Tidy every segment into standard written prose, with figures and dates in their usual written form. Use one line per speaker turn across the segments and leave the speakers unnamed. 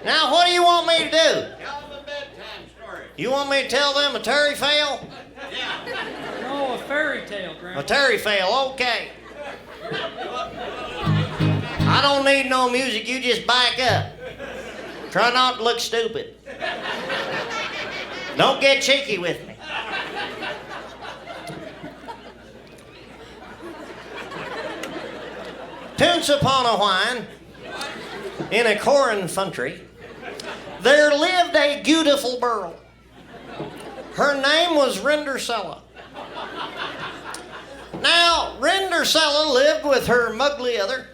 Now, what do you want me to do?
Tell them a bedtime story.
You want me to tell them a Terry tale?
Yeah.
No, a fairy tale, Grandpa.
A Terry tale, okay. I don't need no music, you just back up. Try not to look stupid. Don't get cheeky with me. Once upon a while, in a corn country, there lived a beautiful girl. Her name was Rinder Cella. Now, Rinder Cella lived with her mugly other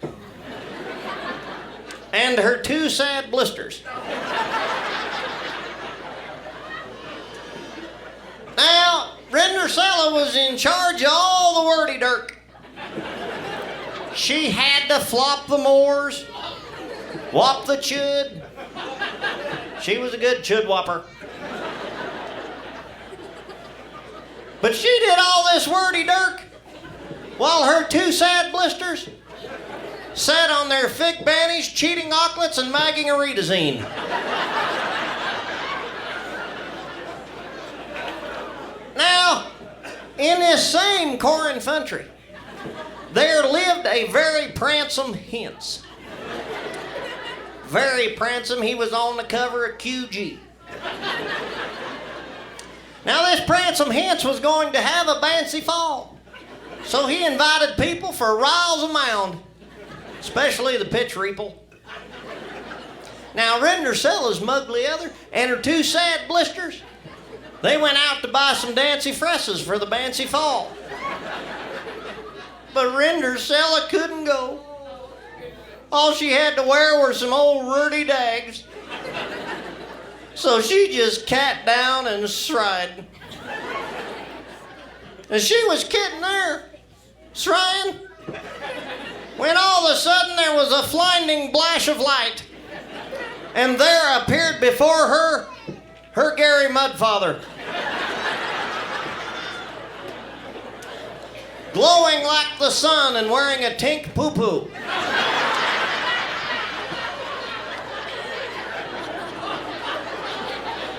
and her two sad blisters. Now, Rinder Cella was in charge of all the wordy dirt. She had to flop the moors, whop the chud. She was a good chud whopper. But she did all this wordy dirt while her two sad blisters sat on their fig bannies, cheating auklets and magging a redazine. Now, in this same corn country, there lived a very pransome hince. Very pransome, he was on the cover of QG. Now this pransome hince was going to have a bancy fall, so he invited people for riles a mound, especially the pitch reaple. Now Rinder Cella's mugly other and her two sad blisters, they went out to buy some dancy fresses for the bancy fall. But Rinder Cella couldn't go. All she had to wear were some old ruddy dags. So she just cat down and sried. And she was kidding there, srying, when all of a sudden there was a blinding flash of light. And there appeared before her, her Gary Mudfather. Glowing like the sun and wearing a tink poo-poo.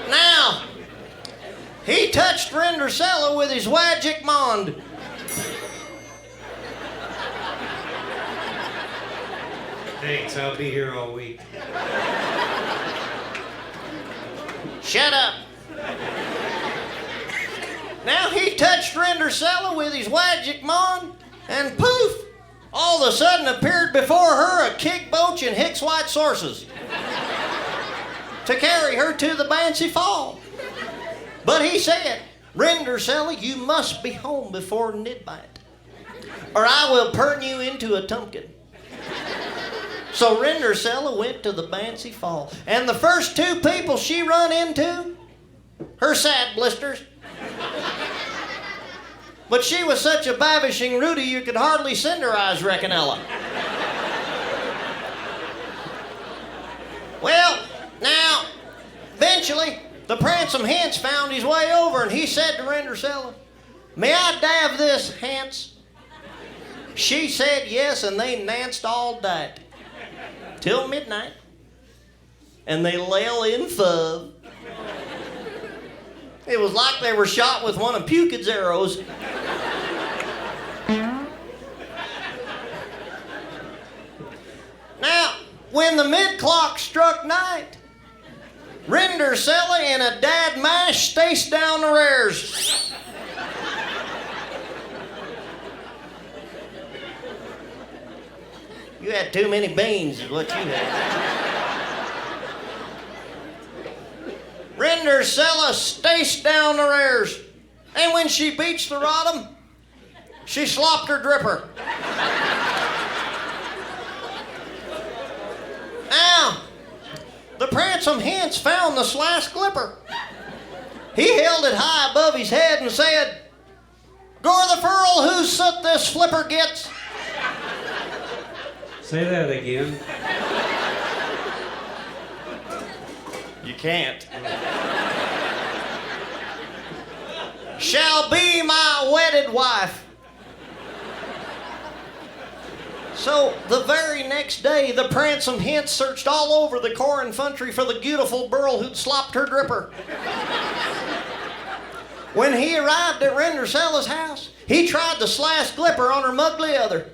Now, he touched Rinder Cella with his magic wand.
Thanks, I'll be here all week.
Shut up. Now he touched Rinder Cella with his magic wand, and poof, all of a sudden appeared before her a keg boach and Hicks white sources to carry her to the bancy fall. But he said, Rinder Cella, you must be home before midnight, or I will turn you into a tumpkin. So Rinder Cella went to the bancy fall, and the first two people she run into, her sad blisters. But she was such a babishing Rudy you could hardly send her eyes Reckonella. Well, now, eventually, the pransome hince found his way over, and he said to Rinder Cella, may I dab this, Hance? She said yes, and they danced all night, till midnight, and they lay in fub. It was like they were shot with one of Pukett's arrows. Now, when the mid-clock struck night, Rinder Cella in a dad mash staced down the rares. You had too many beans is what you had. Rinder Cella staced down the rares, and when she beached the rodham, she slopped her dripper. Now, the pransome hince found the slash glipper. He held it high above his head and said, Gore the furl, whose soot this flipper gets?
Say that again.
You can't. Shall be my wedded wife. So the very next day, the Pransome Hint searched all over the corn country for the beautiful burl who'd slopped her dripper. When he arrived at Rinder Cella's house, he tried to slash glipper on her mug leather.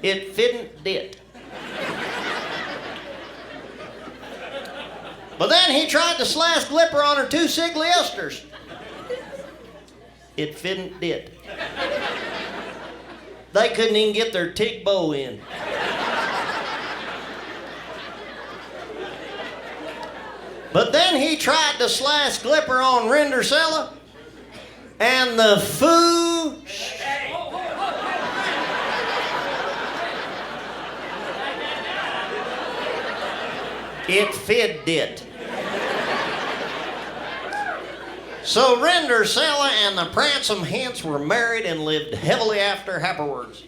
It didn't dit. But then he tried to slash glipper on her two siggly esters. It didn't dit. They couldn't even get their tig bow in. But then he tried to slash glipper on Rinder Cella, and the foo... It fid dit. So Rinder Cella and the Pransome Hints were married and lived heavily after afterwards.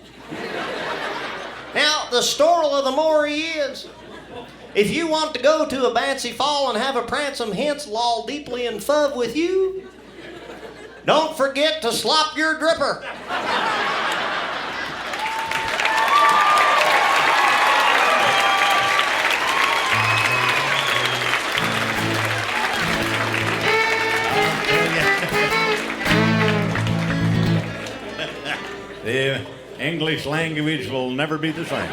Now, the story of the mory is, if you want to go to a Bancy Fall and have a Pransome Hints loll deeply in fub with you, don't forget to slop your dripper.
The English language will never be the same.